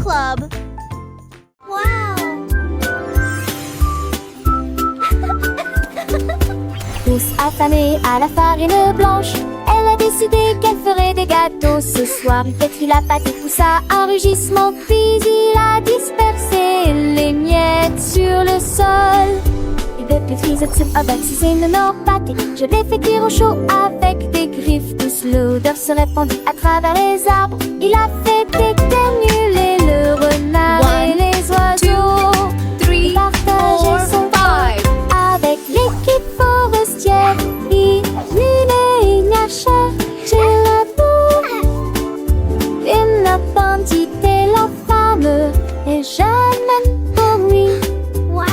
Club. Wow! Tous affamés à la farine blanche, elle a décidé qu'elle ferait des gâteaux. Ce soir, il pétrit la pâte et poussa un rugissement, puis il a dispersé les miettes sur le sol. De pétrise avec ses énormes pâtés, je l'ai fait cuire au chaud avec des griffes douces. L'odeur se répandit à travers les arbres. Il a fait éternuer le renard et les oiseaux. 3, Il partageait 4, son 5. avec l'équipe forestière. Il n'a cherché la boue. Il n'a bandit et la femme et jamais pour lui. Wow!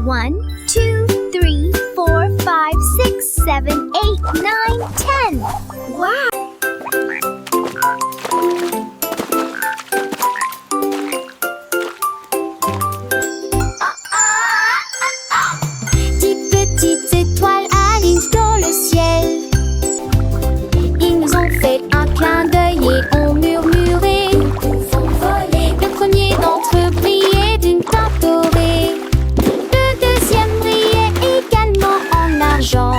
1, 2, 3, 4, 5, 6, 7, 8, 9, 10. Wow! Dix petites étoiles alignent dans le ciel. Ils nous ont fait un clin d'œil et ont murmuré. Nous pouvons voler. Le premier d'entre eux brillait d'une teinte dorée. Le deuxième brillait également en argent.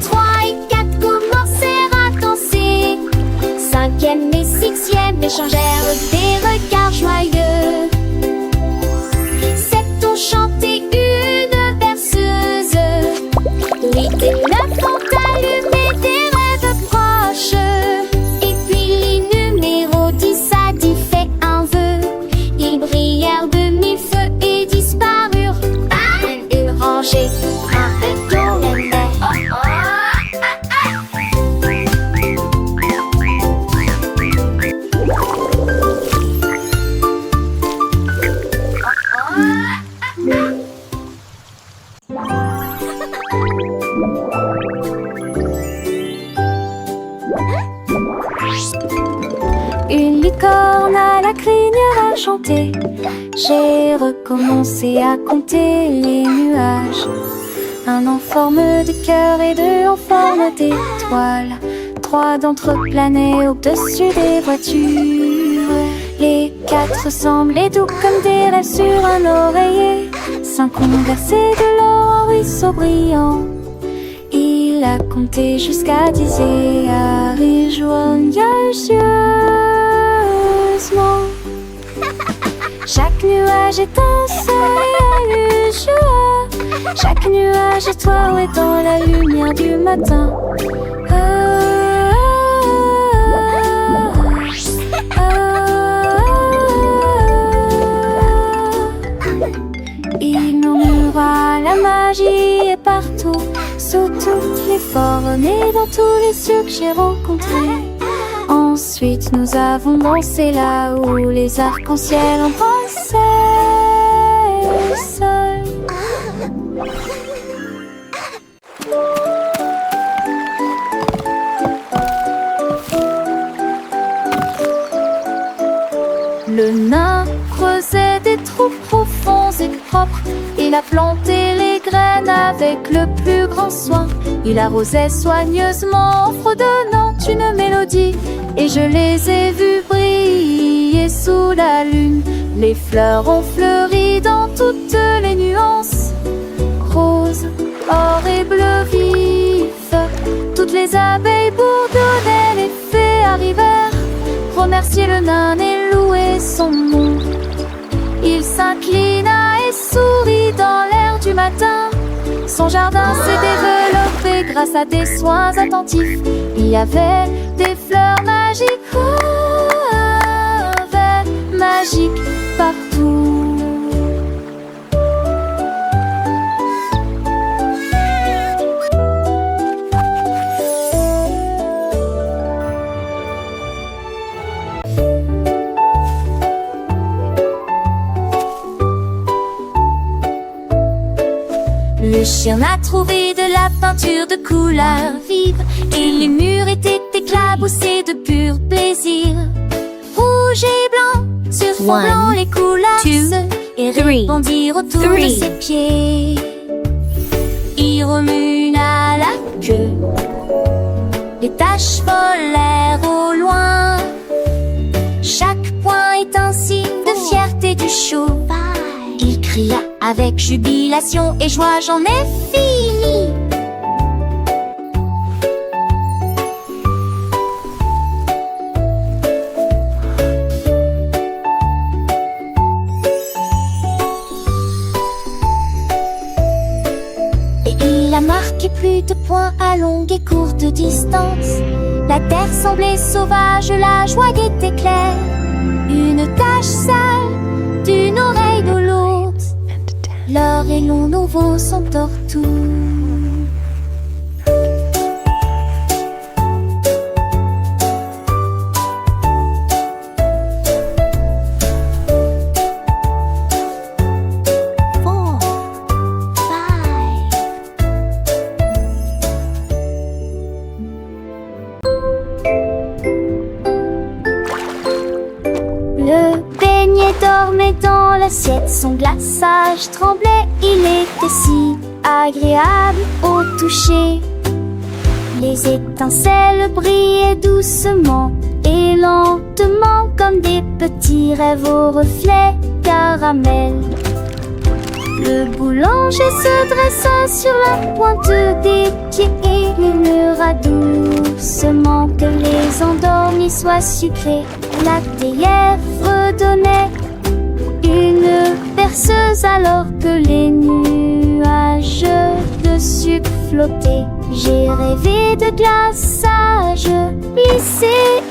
3 et 4 commencèrent à danser. 5e et 6e échangèrent des regards joyeux. 7 ont chanté une berceuse. 8 et 9 ont allumé des rêves proches. Et puis les numéros 10 à 10 fait un vœu. Ils brillèrent de mille feux et disparurent. Une rangée, un peu dans la mer. Une licorne à la crinière a chanté. J'ai recommencé à compter les nuages. Un en forme de cœur et 2 en forme d'étoile. 3 d'entre eux planaient au-dessus des voitures. Les 4 semblaient doux comme des rêves sur un oreiller. 5 ont versé de l'or en ruisseau brillant. Il a compté jusqu'à 10 et a ri joyeusement. Chaque nuage est un soleil et une joie. Chaque nuage étoilé dans la lumière du matin. Il murmura, la magie est partout, sous toutes les formes et dans tous les cieux que j'ai rencontrés. Ensuite nous avons dansé là où les arcs-en-ciel embrassaient le sol. Le nain creusait des trous profonds et propres. Il a planté les graines avec le plus grand soin. Il arrosait soigneusement en fredonnant une mélodie. Et je les ai vus briller sous la lune. Les fleurs ont fleuri dans toutes les nuances. Rose, or et bleu vif. Toutes les abeilles bourdonnaient, les fées arrivèrent. Remercier le nain et louer son nom. Il s'inclina et sourit dans l'air du matin. Son jardin s'est développé grâce à des soins attentifs. Il y avait des fleurs magiques, magiques partout. Le chien a trouvé de la peinture de couleurs vives et les murs étaient éclaboussés de pur plaisir. Rouge et blanc, fondant les coulasses et rebondir autour de ses pieds. Il remue à la queue, les taches volèrent au loin. Chaque point est un signe de fierté du cheval. Il cria avec jubilation et joie, j'en ai fini. Et il a marqué plus de points à longue et courte distance. La terre semblait sauvage, la joie était claire. Une tache sale d'une oreille de l'autre. L'or et l'on nouveau sont tortous. Le beignet dormait dans l'assiette, son glaçage tremblait, il était si agréable au toucher. Les étincelles brillaient doucement et lentement comme des petits rêves au reflet caramel. Le boulanger se dressa sur la pointe des pieds et murmura doucement que les endormis soient sucrés. La théière redonnait une berceuse alors que les nuages de sucre flottaient. J'ai rêvé de glaçage lissé,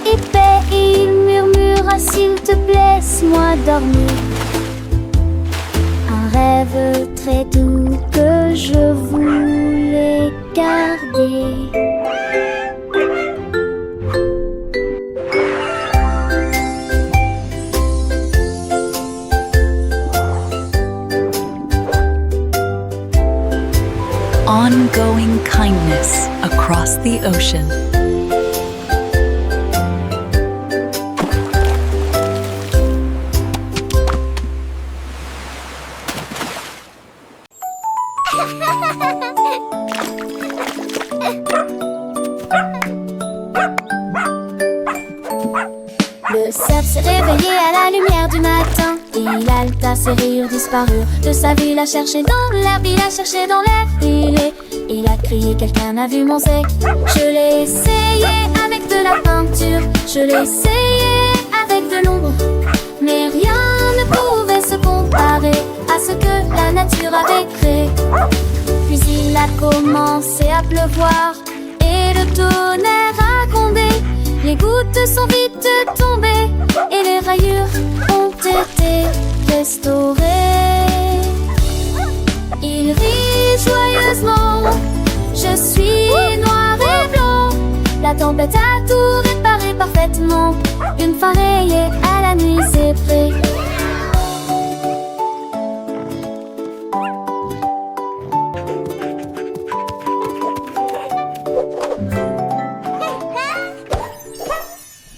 épais, et il murmura s'il te plaît, laisse-moi dormir. Un rêve très doux que je voulais garder. Ongoing kindness across the ocean. Le cerf s'est réveillé à la lumière du matin. Il halta, ses rires disparurent de sa vie. Il a cherché dans l'herbe, il a cherché dans l'air. Il a crié, quelqu'un a vu mon zé. Je l'ai essayé avec de la peinture, je l'ai essayé avec de l'ombre, mais rien ne pouvait se comparer à ce que la nature avait créé. Puis il a commencé à pleuvoir et le tonnerre a grondé. Les gouttes sont vite tombées et les rayures ont été restaurées. Il rit joyeusement, je suis noir et blanc. La tempête a tout réparé parfaitement. Une fois rayée à la nuit, c'est prêt.